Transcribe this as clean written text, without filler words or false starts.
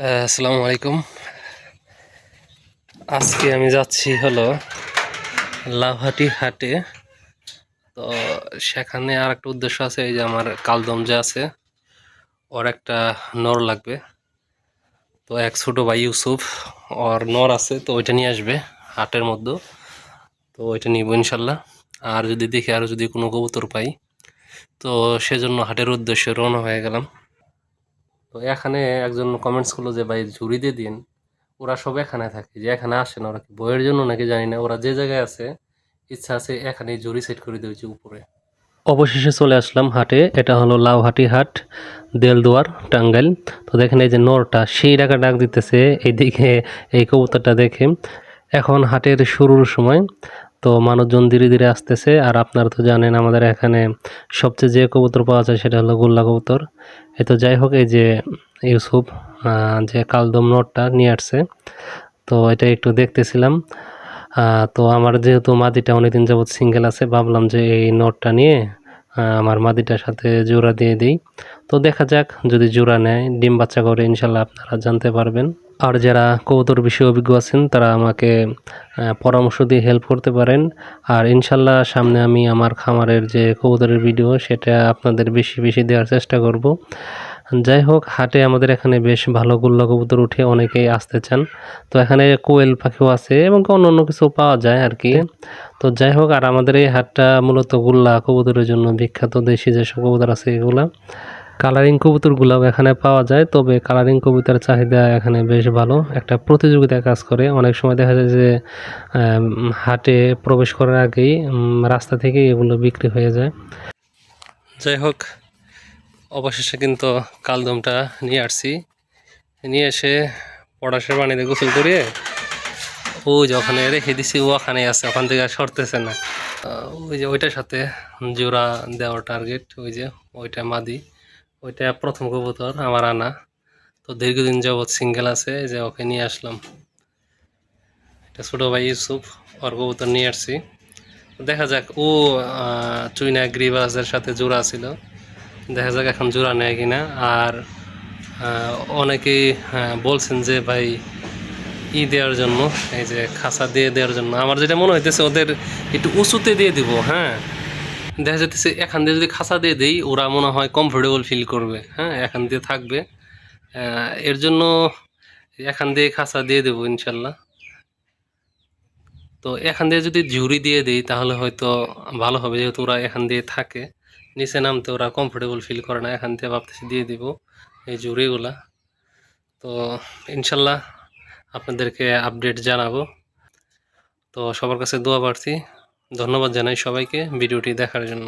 আসসালামু আলাইকুম। আজকে আমি যাচ্ছি হলো লাউহাটি হাটে। তো সেখানে আর একটা উদ্দেশ্য আছে, এই যে আমার কালদম যে আছে ওর একটা নর লাগবে। তো এক ছোট ভাই ইউসুফ ওর নর আছে, তো ওইটা নিয়ে আসবে হাটের মধ্যে। তো ওইটা নিব ইনশাল্লাহ। আর যদি দেখি আর যদি কোনো কবুতর পাই, তো সেজন্য হাটের উদ্দেশ্যে রওনা হয়ে গেলাম। তো এখানে একজন কমেন্টস করলো যে ভাই ঝুড়ি দিয়ে দিন। ওরা সব এখানে থাকে, যে এখানে আসে না, ওরা কি বইয়ের জন্য নাকি জানি না, ওরা যে জায়গায় আছে ইচ্ছা আছে এখানে জুড়ি সেট করে দিয়েছে উপরে। অবশেষে চলে আসলাম হাটে। এটা হলো লাউহাটি হাট, দেলদুয়ার, টাঙ্গাইল। তো দেখেন এই যে নরটা সেই ডাকা ডাক দিতেছে এইদিকে, এই কবুতরটা দেখে। এখন হাটের শুরুর সময়, তো মানুষজন ধীরে ধীরে আসতেছে। আর আপনারা তো জানেন আমাদের এখানে সবচেয়ে যে কবুতর পাওয়া যায় সেটা হলো গোল্লা কবুতর। এই তো যাই হোক, এই যে ইউসুফ যে কালদম নটটা নিয়ে আসছে, তো এটা একটু দেখতেছিলাম। তো আমার যেহেতু মাদিটা অনেকদিন যাবৎ সিঙ্গেল আছে, ভাবলাম যে এই নটটা নিয়ে আমার মাদিটার সাথে জোড়া দিয়ে দিই। তো দেখা যাক, যদি জোড়া নেয় ডিম বাচ্চা করে ইনশাল্লাহ আপনারা জানতে পারবেন। আর যারা কবুতর বিষয়ে অভিজ্ঞ আছেন তারা আমাকে পরামর্শ দিয়ে হেল্প করতে পারেন। আর ইনশাল্লাহ সামনে আমি আমার খামারের যে কবুতরের ভিডিও সেটা আপনাদের বেশি বেশি দেওয়ার চেষ্টা করব। যাই হোক, হাটে আমাদের এখানে বেশ ভালো গোল্লা কবুতর উঠে অনেকেই আসতে চান। তো এখানে কোয়েল পাখিও আছে এবং অন্য অন্য কিছু পাওয়া যায় আর কি। তো যাই হোক, আর আমাদের এই হাটটা মূলত গোল্লা কবুতরের জন্য বিখ্যাত। দেশি যেসব কবুতর আছে এগুলা, কালারিং কবুতরগুলাও এখানে পাওয়া যায়। তবে কালারিং কবুতরের চাহিদা এখানে বেশ ভালো, একটা প্রতিযোগিতায় কাজ করে। অনেক সময় দেখা যায় যে হাটে প্রবেশ করার আগেই রাস্তা থেকেই এগুলো বিক্রি হয়ে যায়। যাই হোক, অবশেষে কিন্তু কালদমটা নিয়ে আসছি। নিয়ে এসে পটাশের পানিতে গোসল করিয়ে ওই যে ওখানে রেখে দিছি, ও ওখানে আছে, ওখান থেকে আর সরতেছে না। ওই যে ওইটার সাথে জোড়া দেওয়ার টার্গেট, ওই যে ওইটা মাদি, ওইটা প্রথম কবুতর আমার আনা। তো দীর্ঘদিন যাবৎ সিঙ্গেল আছে, যে ওকে নিয়ে আসলাম। এটা ছোটো ভাই ইউসুফ, ওর কবুতর নিয়ে আসছি। দেখা যাক, ও চুইনা গ্রিবাসের সাথে জোড়া ছিল, দেখা যাক এখন জোড়া নেয় কিনা। আর অনেকেই বলছেন যে ভাই দেওয়ার জন্য, এই যে খাঁচা দিয়ে দেওয়ার জন্য। আমার যেটা মনে হইতেছে ওদের একটু উঁচুতে দিয়ে দিব। হ্যাঁ, দেখা যাচ্ছে এখান দিয়ে যদি খাঁচা দিয়ে দিই ওরা মনে হয় কমফোর্টেবল ফিল করবে। হ্যাঁ, এখান দিয়ে থাকবে। এর জন্য এখান দিয়ে খাঁচা দিয়ে দেবো ইনশাল্লাহ। তো এখান দিয়ে যদি ঝুড়ি দিয়ে দিই তাহলে হয়তো ভালো হবে, যেহেতু ওরা এখান দিয়ে থাকে, নিচে নামতে ওরা কমফোর্টেবল ফিল করে না। এখান থেকে ভাবতেছি দিয়ে দিব এই ঝুড়িগুলা। তো ইনশাল্লাহ আপনাদেরকে আপডেট জানাবো। তো সবার কাছে দোয়া প্রার্থী। ধন্যবাদ জানাই সবাইকে ভিডিওটি দেখার জন্য।